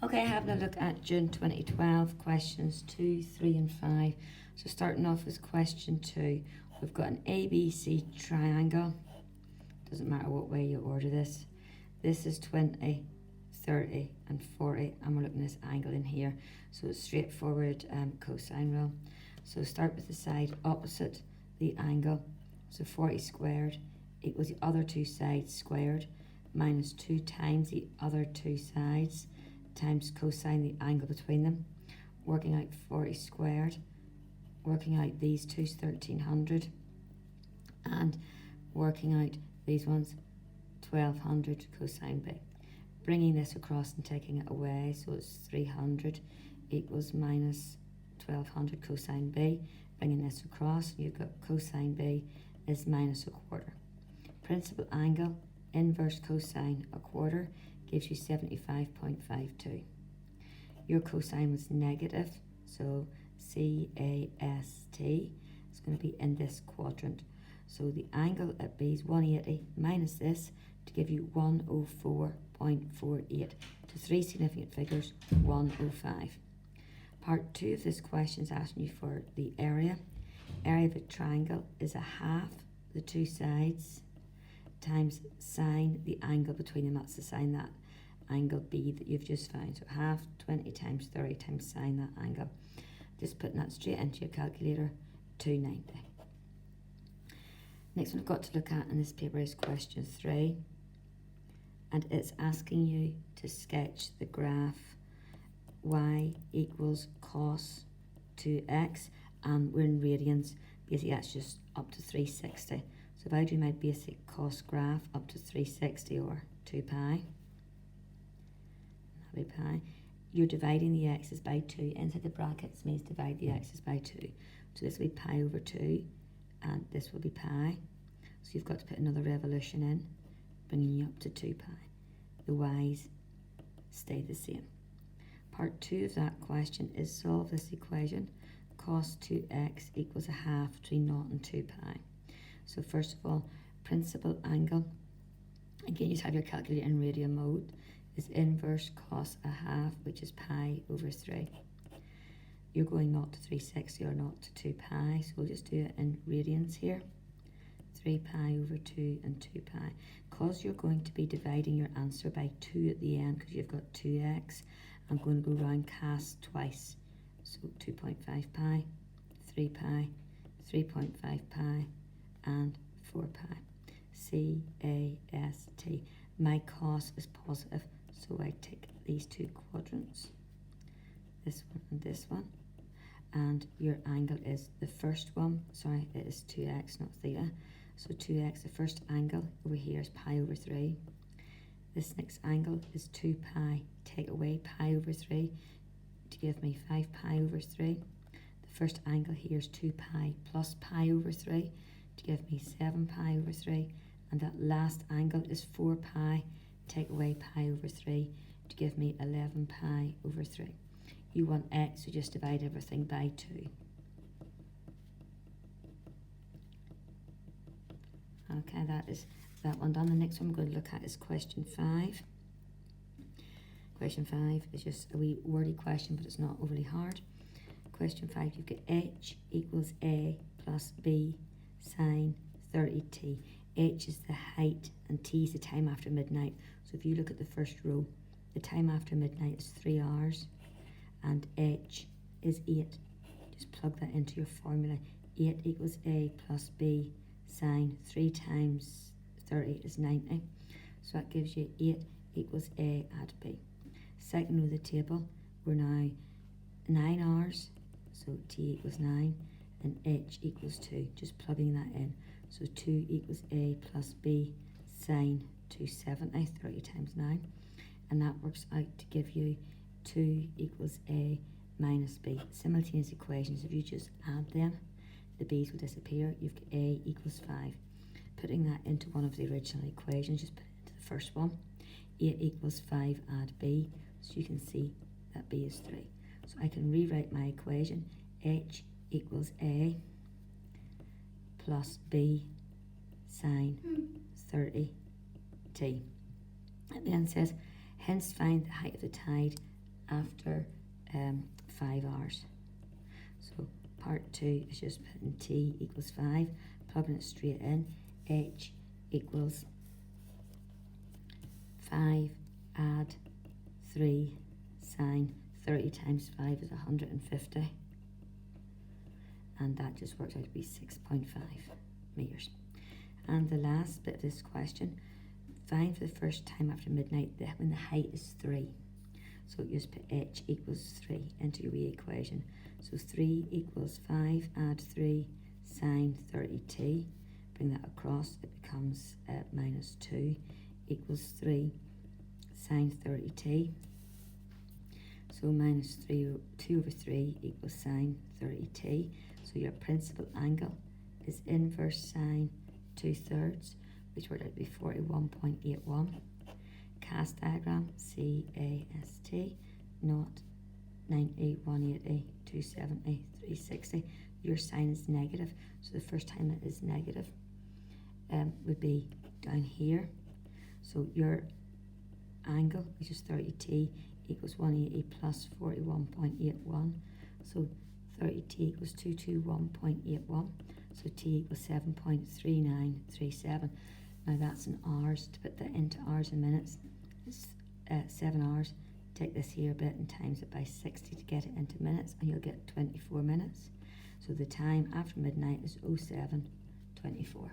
Okay, having a look at June 2012, questions 2, 3 and 5. So starting off with question 2, we've got an ABC triangle. Doesn't matter what way you order this. This is 20, 30 and 40, and we're looking at this angle in here. So it's straightforward cosine rule. So start with the side opposite the angle. So 40 squared equals the other two sides squared minus 2 times the other two sides times cosine the angle between them. Working out 40 squared, working out these two's 1300, and working out these ones 1200 cosine b. Bringing this across and taking it away, so it's 300 equals minus 1200 cosine b. Bringing this across, you've got cosine b is minus a quarter. Principal angle, inverse cosine a quarter, gives you 75.52. Your cosine was negative, so CAST is going to be in this quadrant. So the angle at B is 180 minus this to give you 104.48. To three significant figures, 105. Part 2 of this question is asking you for the area. Area of a triangle is a half the two sides times sine the angle between them. That's the sine that angle B that you've just found. So half 20 times 30 times sine that angle. Just putting that straight into your calculator, 290. Next one I've got to look at in this paper is question 3. And it's asking you to sketch the graph y equals cos 2x, and we're in radians. Basically that's just up to 360. So if I do my basic cos graph up to 360 or 2 pi, that'll be pi, you're dividing the x's by 2. Inside the brackets means divide the x's by 2. So this will be pi over 2, and this will be pi. So you've got to put another revolution in, bringing you up to 2 pi. The y's stay the same. Part 2 of that question is solve this equation. Cos 2x equals a half between 0 and 2 pi. So first of all, principal angle, again you have your calculator in radian mode, is inverse cos a half, which is pi over 3. You're going 0 to 360 or 0 to 2 pi, so we'll just do it in radians here. 3 pi over 2 and 2 pi. Because you're going to be dividing your answer by 2 at the end, because you've got 2x, I'm going to go round cast twice. So 2.5 pi, 3 pi, 3.5 pi, and 4 pi. CAST. My cos is positive, so I tick these two quadrants, this one and this one. And your angle is the first one, sorry, it is 2x, not theta. So 2x, the first angle over here is pi over 3. This next angle is 2 pi. Take away pi over 3 to give me 5 pi over 3. The first angle here is 2 pi plus pi over 3 to give me 7 pi over 3. And that last angle is 4 pi. Take away pi over 3 to give me 11 pi over 3. You want x, so just divide everything by 2. Okay, that is that one done. The next one we're going to look at is question 5. Question 5 is just a wee wordy question, but it's not overly hard. Question 5, you've got h equals a plus b sine 30t. H is the height and t is the time after midnight. So if you look at the first row, the time after midnight is 3 hours and h is 8. Just plug that into your formula. 8 equals a plus b sine 3 times 30 is 90. So that gives you 8 equals a add b. Second row of the table, we're now 9 hours, so t equals 9, and h equals 2. Just plugging that in. So 2 equals a plus b sine 270, 30 times 9. And that works out to give you 2 equals a minus b. Simultaneous equations, if you just add them, the b's will disappear. You've got a equals 5. Putting that into one of the original equations, just put it into the first one. 8 equals 5 add b, so you can see that b is 3. So I can rewrite my equation. H equals a plus b sine 30t. It then says, hence find the height of the tide after 5 hours. So part 2 is just putting t equals 5, plugging it straight in. H equals 5 add 3 sine 30 times 5 is 150, and that just works out to be 6.5 meters. And the last bit of this question, find for the first time after midnight when the height is 3. So you just put h equals 3 into your wee equation. So 3 equals 5 add 3 sine 30t. Bring that across, it becomes minus 2 equals 3 sine 30t. So minus 2 over 3 equals sine 30t. So your principal angle is inverse sine 2/3, which worked out to be 41.81. Cast diagram, CAST, not 90, 180, 270, 360. Your sign is negative, so the first time it is negative would be down here. So your angle, which is 30t, equals 180 plus 41.81. So 30t equals 221.81. So t equals 7.3937. Now that's in hours. To put that into hours and minutes, it's 7 hours. Take this here bit and times it by 60 to get it into minutes, and you'll get 24 minutes. So the time after midnight is 07:24.